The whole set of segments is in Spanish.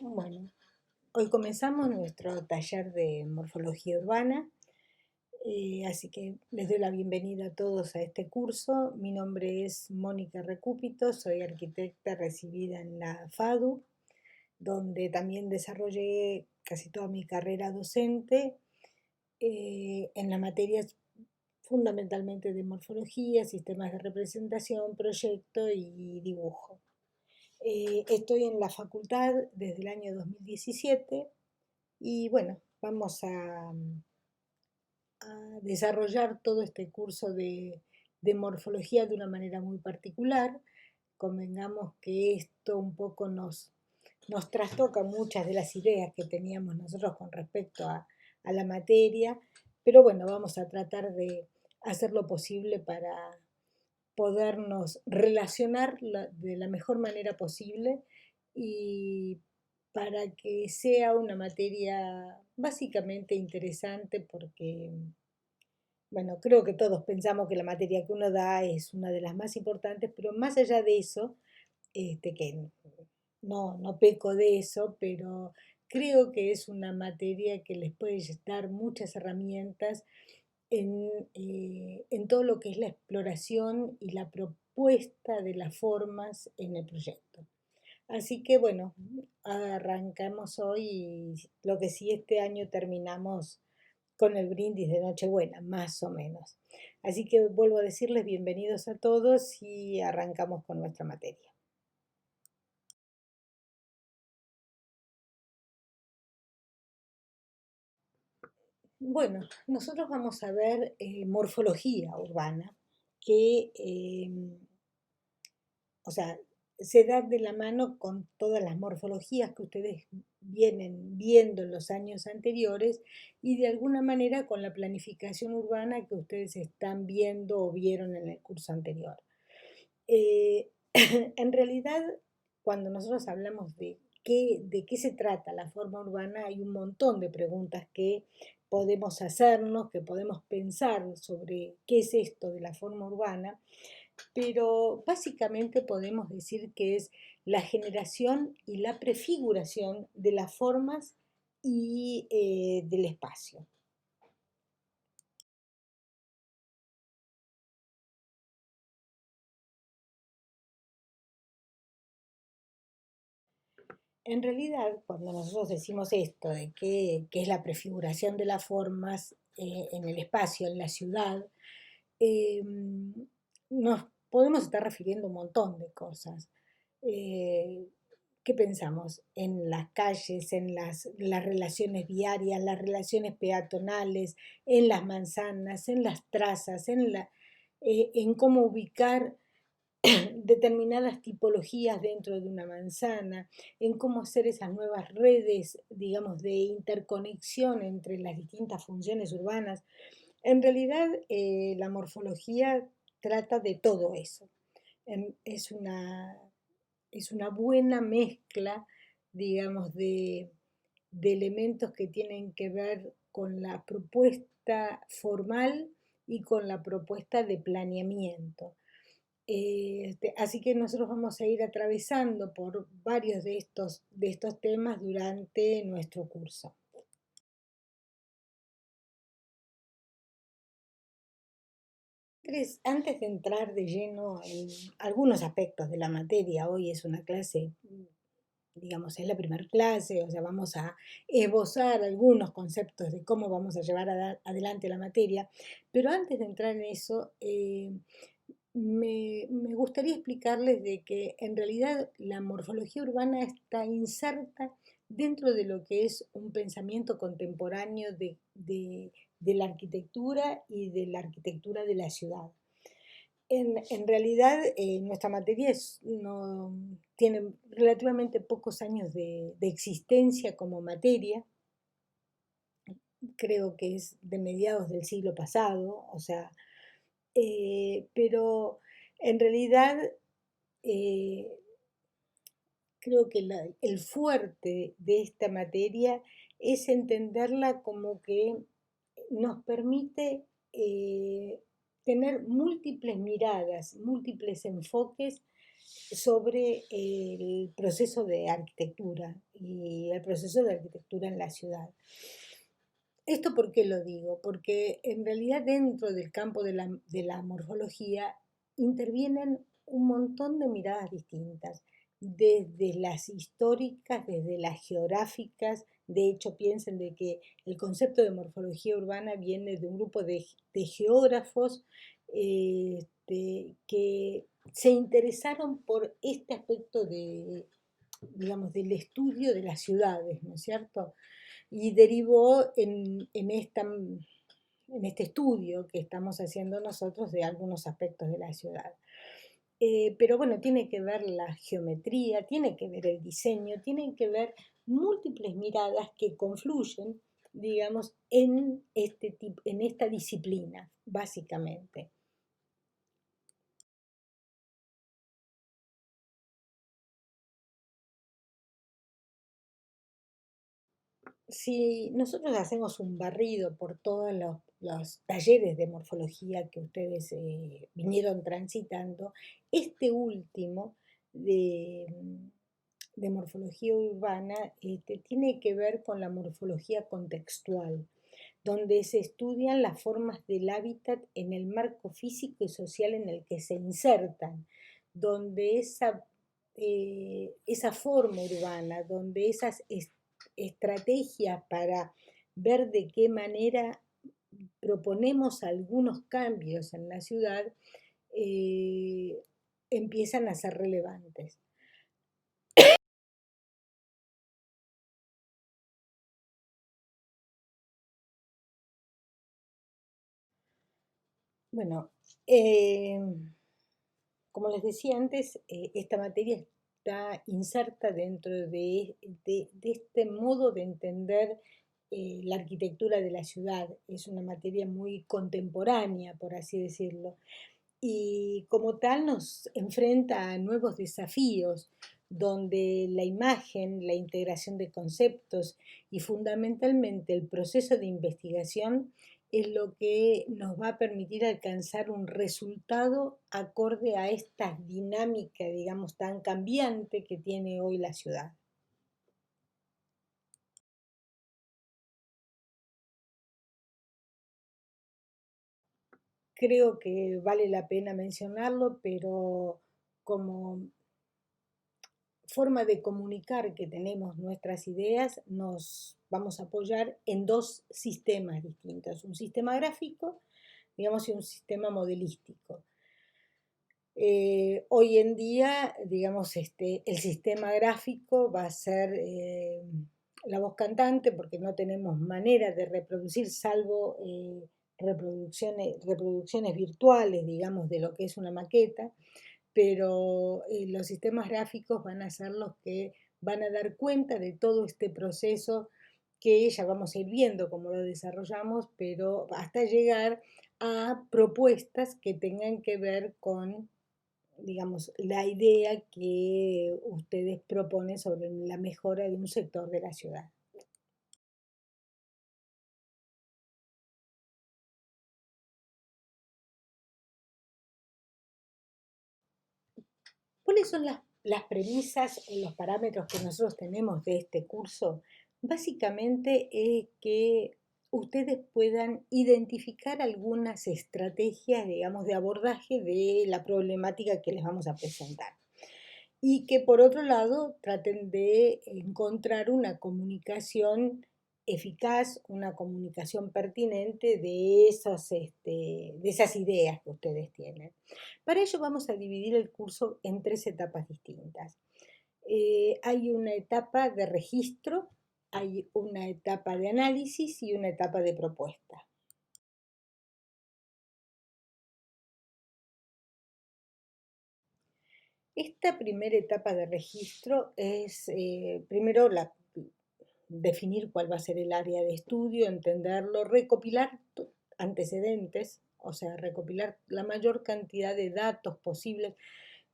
Bueno, hoy comenzamos nuestro taller de morfología urbana, así que les doy la bienvenida a todos a este curso. Mi nombre es Mónica Recúpito, soy arquitecta recibida en la FADU, donde también desarrollé casi toda mi carrera docente en las materias fundamentalmente de morfología, sistemas de representación, proyecto y dibujo. Estoy en la facultad desde el año 2017. Y bueno, vamos a desarrollar todo este curso de morfología de una manera muy particular. Convengamos que esto un poco nos trastoca muchas de las ideas que teníamos nosotros con respecto a la materia, pero bueno, vamos a tratar de hacer lo posible para podernos relacionar de la mejor manera posible y para que sea una materia básicamente interesante porque, bueno, creo que todos pensamos que la materia que uno da es una de las más importantes, pero más allá de eso, que no peco de eso, pero creo que es una materia que les puede dar muchas herramientas en todo lo que es la exploración y la propuesta de las formas en el proyecto. Así que bueno, arrancamos hoy y lo que sí este año terminamos con el brindis de Nochebuena, más o menos. Así que vuelvo a decirles bienvenidos a todos y arrancamos con nuestra materia. Bueno, nosotros vamos a ver morfología urbana, que o sea, se da de la mano con todas las morfologías que ustedes vienen viendo en los años anteriores y de alguna manera con la planificación urbana que ustedes están viendo o vieron en el curso anterior. Eh, en realidad, cuando nosotros hablamos de qué se trata la forma urbana, hay un montón de preguntas que podemos hacernos, que podemos pensar sobre qué es esto de la forma urbana, pero básicamente podemos decir que es la generación y la prefiguración de las formas y del espacio. En realidad, cuando nosotros decimos esto de qué es la prefiguración de las formas en el espacio, en la ciudad, eh, nos podemos estar refiriendo a un montón de cosas. Eh, ¿Qué pensamos? En las calles, en las relaciones viarias, las relaciones peatonales, en las manzanas, en las trazas, en cómo ubicar determinadas tipologías dentro de una manzana, en cómo hacer esas nuevas redes, digamos, de interconexión entre las distintas funciones urbanas. En realidad, la morfología trata de todo eso. Es es una buena mezcla, digamos, de elementos que tienen que ver con la propuesta formal y con la propuesta de planeamiento. Así que nosotros vamos a ir atravesando por varios de estos temas durante nuestro curso. Antes de entrar de lleno en algunos aspectos de la materia, hoy es una clase, digamos, es la primera clase, o sea, vamos a esbozar algunos conceptos de cómo vamos a llevar adelante la materia, pero antes de entrar en eso, me gustaría explicarles de que en realidad la morfología urbana está inserta dentro de lo que es un pensamiento contemporáneo de la arquitectura y de la arquitectura de la ciudad. En realidad, nuestra materia no, tiene relativamente pocos años de existencia como materia. Creo que es de mediados del siglo pasado, o sea, pero en realidad eh, creo que el fuerte de esta materia es entenderla como que nos permite tener múltiples miradas, múltiples enfoques sobre el proceso de arquitectura y el proceso de arquitectura en la ciudad. ¿Esto por qué lo digo? Porque en realidad dentro del campo de la morfología intervienen un montón de miradas distintas, desde las históricas, desde las geográficas. De hecho, piensen de que el concepto de morfología urbana viene de un grupo de geógrafos que se interesaron por este aspecto de, digamos, del estudio de las ciudades, ¿no es cierto? Y derivó en este estudio que estamos haciendo nosotros de algunos aspectos de la ciudad. Pero bueno, tiene que ver la geometría, tiene que ver el diseño, tienen que ver múltiples miradas que confluyen, digamos, en esta disciplina, básicamente. Si nosotros hacemos un barrido por todos los talleres de morfología que ustedes vinieron transitando, este último de, de morfología urbana tiene que ver con la morfología contextual, donde se estudian las formas del hábitat en el marco físico y social en el que se insertan, donde esa forma urbana, donde esas estrategias para ver de qué manera proponemos algunos cambios en la ciudad, eh, empiezan a ser relevantes. Bueno, eh, como les decía antes, esta materia está inserta dentro de este modo de entender la arquitectura de la ciudad. Es una materia muy contemporánea, por así decirlo, y como tal nos enfrenta a nuevos desafíos donde la imagen, la integración de conceptos y fundamentalmente el proceso de investigación es lo que nos va a permitir alcanzar un resultado acorde a esta dinámica, digamos, tan cambiante que tiene hoy la ciudad. Creo que vale la pena mencionarlo, pero como forma de comunicar que tenemos nuestras ideas, nos vamos a apoyar en dos sistemas distintos, un sistema gráfico, digamos, y un sistema modelístico. Hoy en día, digamos, el sistema gráfico va a ser la voz cantante porque no tenemos manera de reproducir salvo reproducciones virtuales, digamos, de lo que es una maqueta, pero los sistemas gráficos van a ser los que van a dar cuenta de todo este proceso que ya vamos a ir viendo cómo lo desarrollamos, pero hasta llegar a propuestas que tengan que ver con, digamos, la idea que ustedes proponen sobre la mejora de un sector de la ciudad. ¿Cuáles son las premisas o los parámetros que nosotros tenemos de este curso? Básicamente es que ustedes puedan identificar algunas estrategias, digamos, de abordaje de la problemática que les vamos a presentar. Y que por otro lado traten de encontrar una comunicación eficaz, una comunicación pertinente de esas ideas que ustedes tienen. Para ello vamos a dividir el curso en tres etapas distintas. Hay una etapa de registro, hay una etapa de análisis y una etapa de propuesta. Esta primera etapa de registro es primero definir cuál va a ser el área de estudio, entenderlo, recopilar antecedentes, o sea, recopilar la mayor cantidad de datos posibles,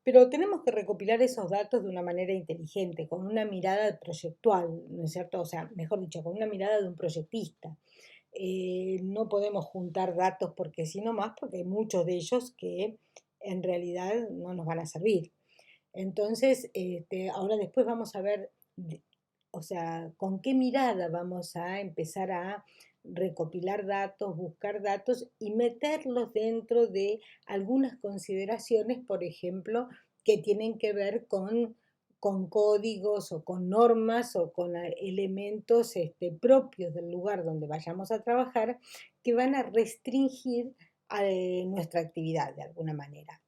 pero tenemos que recopilar esos datos de una manera inteligente, con una mirada proyectual, ¿no es cierto? O sea, mejor dicho, con una mirada de un proyectista. No podemos juntar datos porque si no más, porque hay muchos de ellos que en realidad no nos van a servir. Entonces, ahora después vamos a ver, o sea, con qué mirada vamos a empezar a recopilar datos, buscar datos y meterlos dentro de algunas consideraciones, por ejemplo, que tienen que ver con códigos o con normas o con elementos propios del lugar donde vayamos a trabajar que van a restringir nuestra actividad de alguna manera.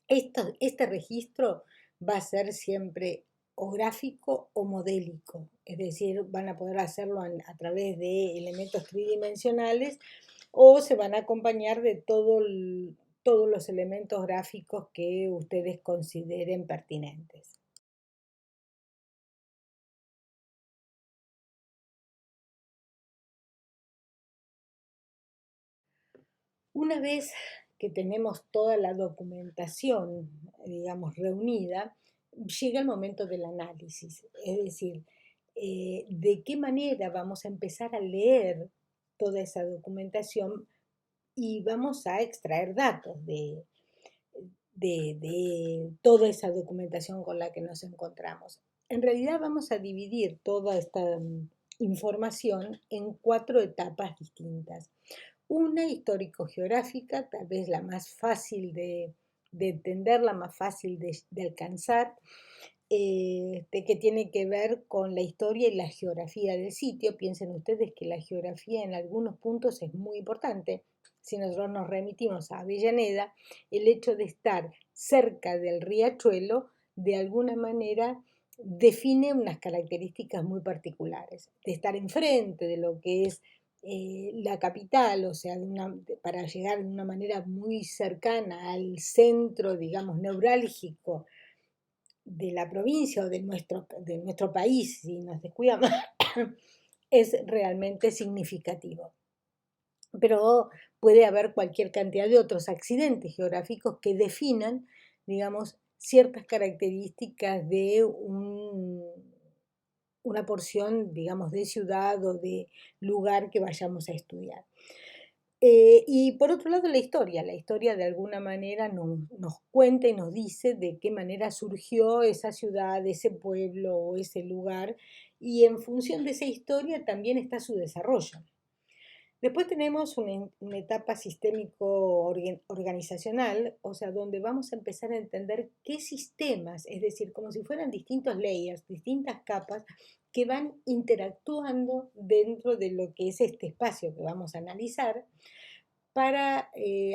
Este registro va a ser siempre o gráfico o modélico, es decir, van a poder hacerlo a través de elementos tridimensionales o se van a acompañar de todos los elementos gráficos que ustedes consideren pertinentes. Una vez que tenemos toda la documentación, digamos, reunida, llega el momento del análisis, es decir, de qué manera vamos a empezar a leer toda esa documentación y vamos a extraer datos de toda esa documentación con la que nos encontramos. En realidad vamos a dividir toda esta información en 4 etapas distintas. Una histórico-geográfica, tal vez la más fácil de entender, la más fácil de alcanzar, que tiene que ver con la historia y la geografía del sitio. Piensen ustedes que la geografía en algunos puntos es muy importante. Si nosotros nos remitimos a Avellaneda, el hecho de estar cerca del riachuelo, de alguna manera, define unas características muy particulares. De estar enfrente de lo que es la capital, o sea, para llegar de una manera muy cercana al centro, digamos, neurálgico de la provincia o de nuestro país, si nos descuidamos, es realmente significativo. Pero puede haber cualquier cantidad de otros accidentes geográficos que definan, digamos, ciertas características de una porción, digamos, de ciudad o de lugar que vayamos a estudiar. Y por otro lado, la historia de alguna manera nos cuenta y nos dice de qué manera surgió esa ciudad, ese pueblo o ese lugar, y en función de esa historia también está su desarrollo. Después tenemos una etapa sistémico-organizacional, o sea, donde vamos a empezar a entender qué sistemas, es decir, como si fueran distintos layers, distintas capas que van interactuando dentro de lo que es este espacio que vamos a analizar para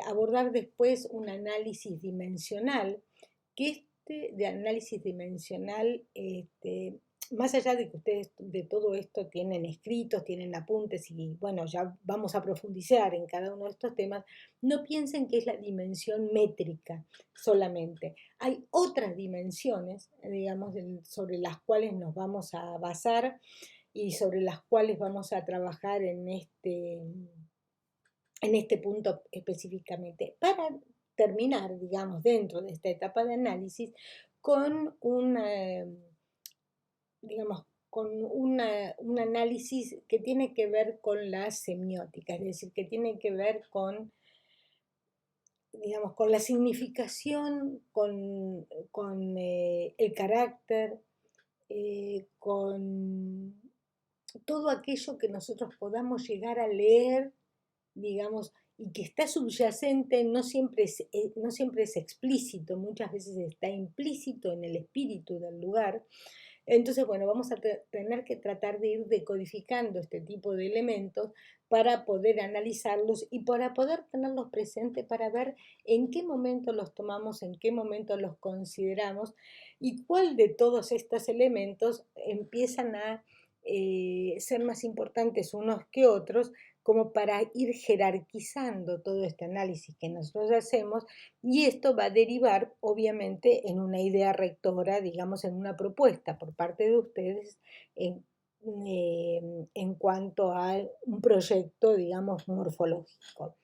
abordar después un análisis dimensional, que de análisis dimensional, más allá de que ustedes de todo esto tienen escritos, tienen apuntes y bueno, ya vamos a profundizar en cada uno de estos temas, no piensen que es la dimensión métrica solamente. Hay otras dimensiones, digamos, sobre las cuales nos vamos a basar y sobre las cuales vamos a trabajar en este punto específicamente, para terminar, digamos, dentro de esta etapa de análisis con digamos, con un análisis que tiene que ver con la semiótica, es decir, que tiene que ver con, digamos, con la significación, con el carácter, con todo aquello que nosotros podamos llegar a leer, digamos, y que está subyacente, no siempre es explícito, muchas veces está implícito en el espíritu del lugar. Entonces, bueno, vamos a tener que tratar de ir decodificando este tipo de elementos para poder analizarlos y para poder tenerlos presentes para ver en qué momento los tomamos, en qué momento los consideramos y cuál de todos estos elementos empiezan a ser más importantes unos que otros, como para ir jerarquizando todo este análisis que nosotros hacemos, y esto va a derivar obviamente en una idea rectora, digamos, en una propuesta por parte de ustedes en cuanto a un proyecto, digamos, morfológico.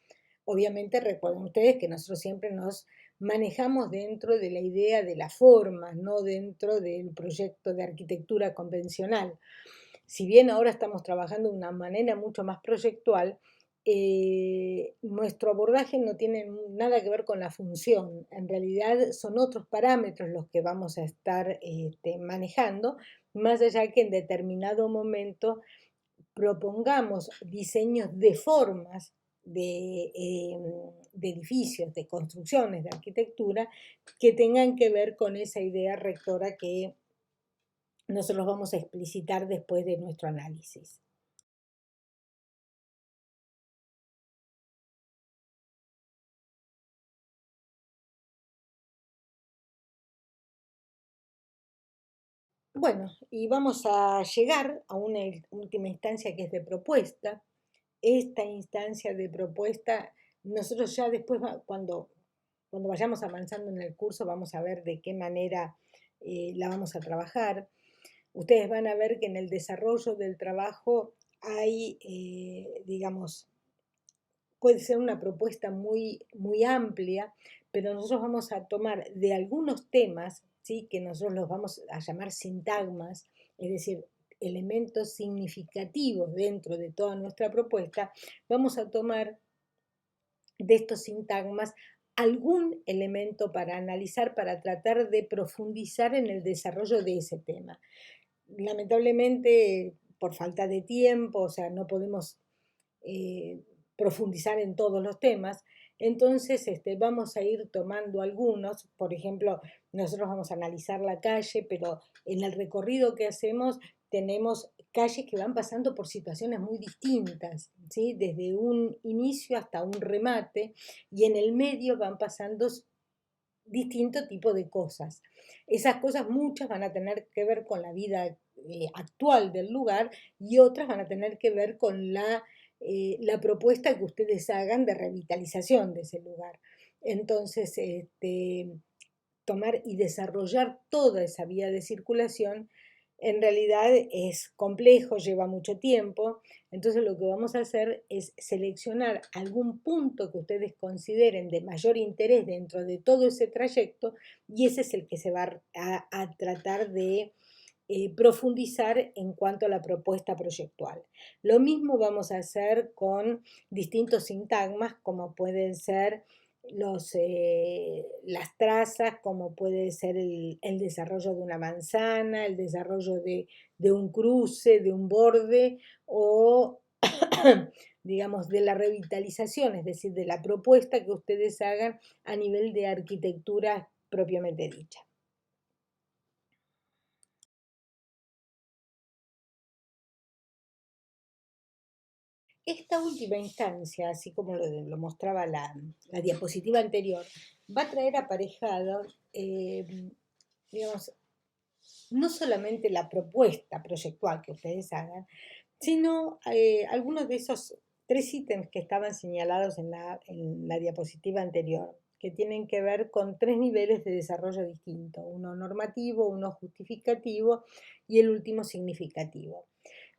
Obviamente recuerden ustedes que nosotros siempre nos manejamos dentro de la idea de la forma, no dentro del proyecto de arquitectura convencional. Si bien ahora estamos trabajando de una manera mucho más proyectual, nuestro abordaje no tiene nada que ver con la función, en realidad son otros parámetros los que vamos a estar manejando, más allá que en determinado momento propongamos diseños de formas de edificios, de construcciones, de arquitectura, que tengan que ver con esa idea rectora que nosotros vamos a explicitar después de nuestro análisis. Bueno, y vamos a llegar a una última instancia que es de propuesta. Esta instancia de propuesta, nosotros ya después, cuando vayamos avanzando en el curso, vamos a ver de qué manera la vamos a trabajar. Ustedes van a ver que en el desarrollo del trabajo hay, digamos, puede ser una propuesta muy, muy amplia, pero nosotros vamos a tomar de algunos temas, ¿sí? Que nosotros los vamos a llamar sintagmas, es decir, elementos significativos dentro de toda nuestra propuesta, vamos a tomar de estos sintagmas algún elemento para analizar, para tratar de profundizar en el desarrollo de ese tema. Lamentablemente, por falta de tiempo, o sea, no podemos profundizar en todos los temas. Entonces, vamos a ir tomando algunos, por ejemplo, nosotros vamos a analizar la calle, pero en el recorrido que hacemos tenemos calles que van pasando por situaciones muy distintas, ¿sí? Desde un inicio hasta un remate, y en el medio van pasando distinto tipo de cosas. Esas cosas muchas van a tener que ver con la vida actual del lugar y otras van a tener que ver con la propuesta que ustedes hagan de revitalización de ese lugar. Entonces, tomar y desarrollar toda esa vía de circulación en realidad es complejo, lleva mucho tiempo. Entonces lo que vamos a hacer es seleccionar algún punto que ustedes consideren de mayor interés dentro de todo ese trayecto y ese es el que se va a tratar de profundizar en cuanto a la propuesta proyectual. Lo mismo vamos a hacer con distintos sintagmas como pueden ser las trazas, como puede ser el desarrollo de una manzana, el desarrollo de un cruce, de un borde o digamos, de la revitalización, es decir, de la propuesta que ustedes hagan a nivel de arquitectura propiamente dicha. Esta última instancia, así como lo mostraba la diapositiva anterior, va a traer aparejado, digamos, no solamente la propuesta proyectual que ustedes hagan, sino algunos de esos tres ítems que estaban señalados en la diapositiva anterior, que tienen que ver con tres niveles de desarrollo distintos, uno normativo, uno justificativo y el último significativo.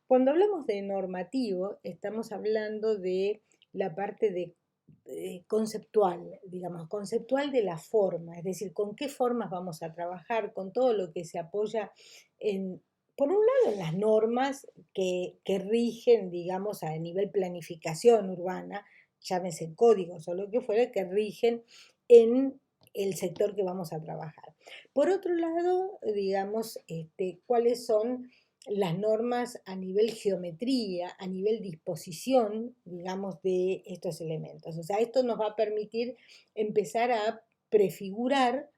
Cuando hablamos de normativo, estamos hablando de la parte conceptual, digamos, conceptual de la forma, es decir, con qué formas vamos a trabajar, con todo lo que se apoya por un lado, en las normas que rigen, digamos, a nivel planificación urbana, llámese códigos o lo que fuera, que rigen en el sector que vamos a trabajar. Por otro lado, digamos, cuáles son las normas a nivel geometría, a nivel disposición, digamos, de estos elementos. O sea, esto nos va a permitir empezar a prefigurar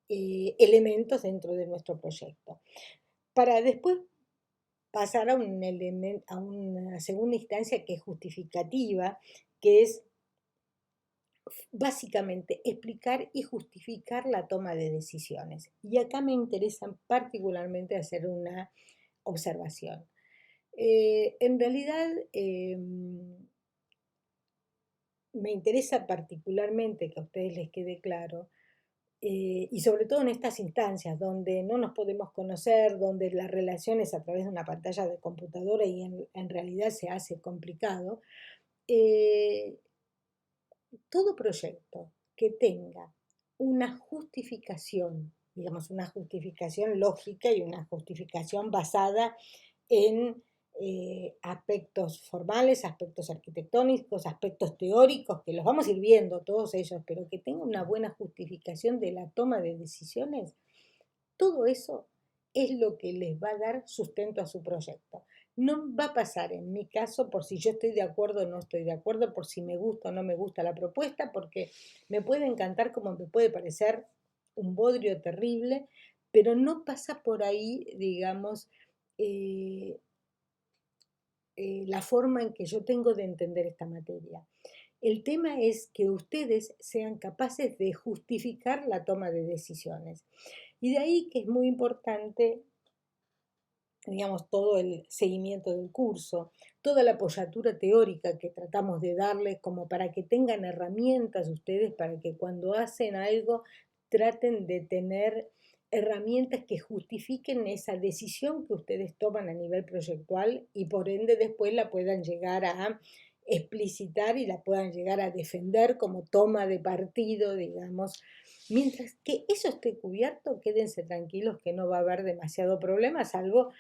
elementos dentro de nuestro proyecto. Para después pasar a a una segunda instancia que es justificativa, que es básicamente explicar y justificar la toma de decisiones. Y acá me interesa particularmente hacer una observación. En realidad, me interesa particularmente que a ustedes les quede claro, y sobre todo en estas instancias donde no nos podemos conocer, donde la relación es a través de una pantalla de computadora y en realidad se hace complicado, eh, todo proyecto que tenga una justificación, digamos, una justificación lógica y una justificación basada en aspectos formales, aspectos arquitectónicos, aspectos teóricos, que los vamos a ir viendo todos ellos, pero que tenga una buena justificación de la toma de decisiones, todo eso es lo que les va a dar sustento a su proyecto. No va a pasar en mi caso por si yo estoy de acuerdo o no estoy de acuerdo, por si me gusta o no me gusta la propuesta, porque me puede encantar como me puede parecer un bodrio terrible, pero no pasa por ahí, digamos, eh, la forma en que yo tengo de entender esta materia. El tema es que ustedes sean capaces de justificar la toma de decisiones. Y de ahí que es muy importante, digamos, todo el seguimiento del curso, toda la apoyatura teórica que tratamos de darles como para que tengan herramientas ustedes para que cuando hacen algo traten de tener herramientas que justifiquen esa decisión que ustedes toman a nivel proyectual y por ende después la puedan llegar a explicitar y la puedan llegar a defender como toma de partido, digamos. Mientras que eso esté cubierto, quédense tranquilos que no va a haber demasiado problema, salvo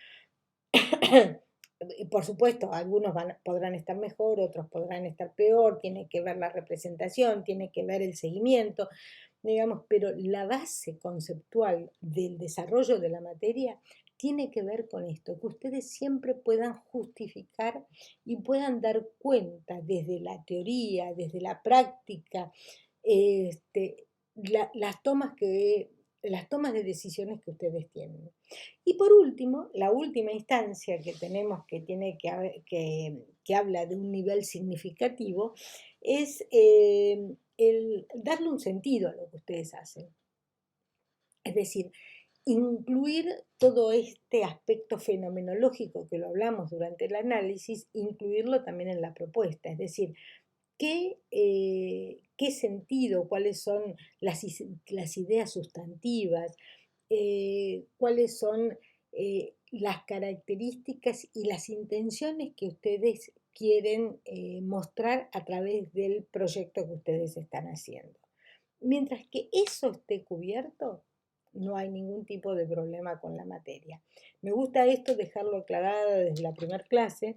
por supuesto, algunos podrán estar mejor, otros podrán estar peor, tiene que ver la representación, tiene que ver el seguimiento, digamos, pero la base conceptual del desarrollo de la materia tiene que ver con esto, que ustedes siempre puedan justificar y puedan dar cuenta desde la teoría, desde la práctica, este, las las tomas de decisiones que ustedes tienen. Y por último, la última instancia que tenemos que, tiene que habla de un nivel significativo es el darle un sentido a lo que ustedes hacen. Es decir, incluir todo este aspecto fenomenológico que lo hablamos durante el análisis, incluirlo también en la propuesta. Es decir, qué sentido, cuáles son las ideas sustantivas, cuáles son las características y las intenciones que ustedes quieren mostrar a través del proyecto que ustedes están haciendo. Mientras que eso esté cubierto, no hay ningún tipo de problema con la materia. Me gusta esto dejarlo aclarado desde la primera clase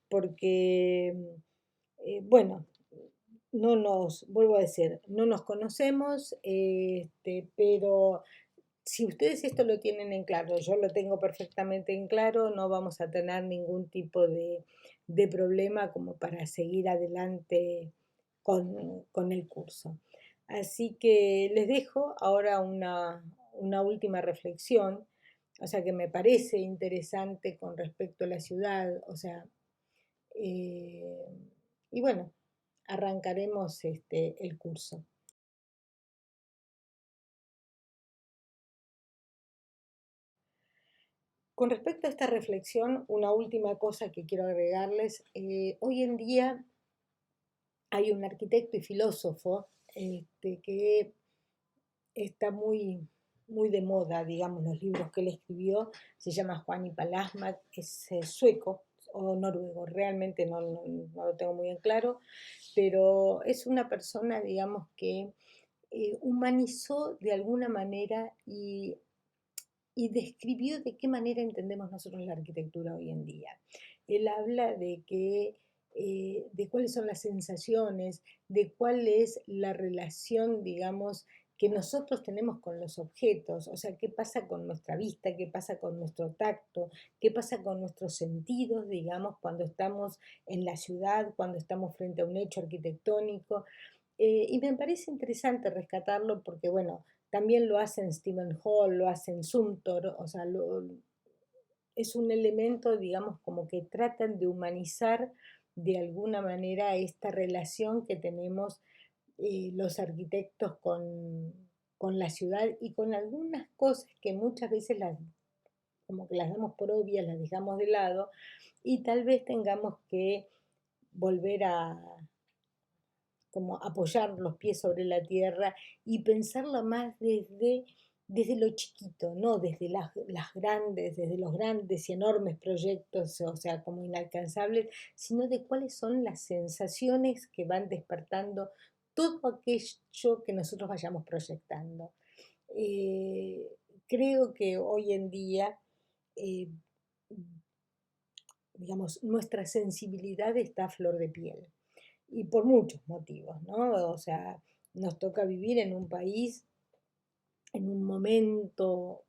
porque, bueno, vuelvo a decir, no nos conocemos, pero si ustedes esto lo tienen en claro, yo lo tengo perfectamente en claro, no vamos a tener ningún tipo de problema como para seguir adelante con el curso. Así que les dejo ahora una última reflexión, o sea que me parece interesante con respecto a la ciudad, o sea, eh, y bueno, arrancaremos el curso. Con respecto a esta reflexión, una última cosa que quiero agregarles. Hoy en día hay un arquitecto y filósofo que está muy de moda, digamos, los libros que él escribió. Se llama Juan Palasma, es sueco o noruego, realmente no lo tengo muy en claro, pero es una persona, digamos, que humanizó de alguna manera y describió de qué manera entendemos nosotros la arquitectura hoy en día. Él habla de cuáles son las sensaciones, de cuál es la relación, digamos, que nosotros tenemos con los objetos, o sea, qué pasa con nuestra vista, qué pasa con nuestro tacto, qué pasa con nuestros sentidos, digamos, cuando estamos en la ciudad, cuando estamos frente a un hecho arquitectónico. Y me parece interesante rescatarlo porque, bueno, también lo hacen Stephen Hall, lo hacen Sumter, o sea, es un elemento, digamos, como que tratan de humanizar de alguna manera esta relación que tenemos los arquitectos con la ciudad y con algunas cosas que muchas veces como que las damos por obvias, las dejamos de lado y tal vez tengamos que volver a como apoyar los pies sobre la tierra y pensarla más desde lo chiquito, no desde las grandes, desde los grandes y enormes proyectos, o sea, como inalcanzables, sino de cuáles son las sensaciones que van despertando todo aquello que nosotros vayamos proyectando. Eh, Creo que hoy en día eh, digamos, nuestra sensibilidad está a flor de piel y por muchos motivos, ¿no? O sea, nos toca vivir en un país, en un momento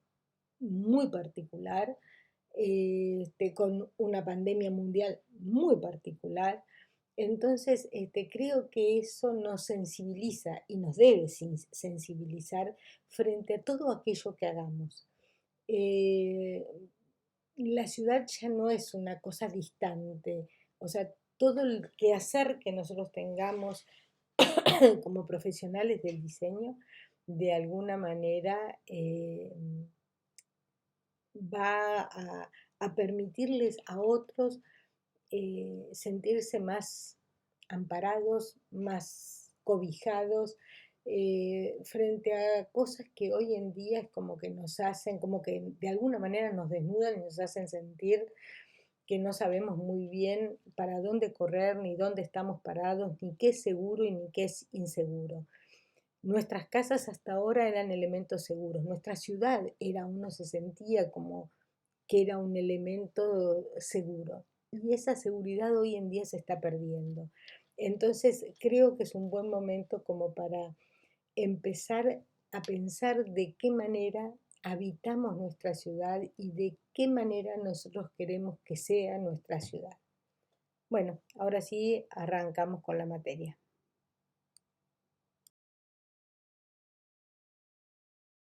muy particular, con una pandemia mundial muy particular. Entonces, creo que eso nos sensibiliza y nos debe sensibilizar frente a todo aquello que hagamos. Eh, la ciudad ya no es una cosa distante, o sea, todo el quehacer que nosotros tengamos como profesionales del diseño, de alguna manera va a permitirles a otros sentirse más amparados, más cobijados frente a cosas que hoy en día es como que nos hacen, como que de alguna manera nos desnudan y nos hacen sentir que no sabemos muy bien para dónde correr, ni dónde estamos parados, ni qué es seguro y ni qué es inseguro. Nuestras casas hasta ahora eran elementos seguros, nuestra ciudad era, uno se sentía como que era un elemento seguro. Y esa seguridad hoy en día se está perdiendo. Entonces creo que es un buen momento como para empezar a pensar de qué manera habitamos nuestra ciudad y de qué manera nosotros queremos que sea nuestra ciudad. Bueno, ahora sí arrancamos con la materia.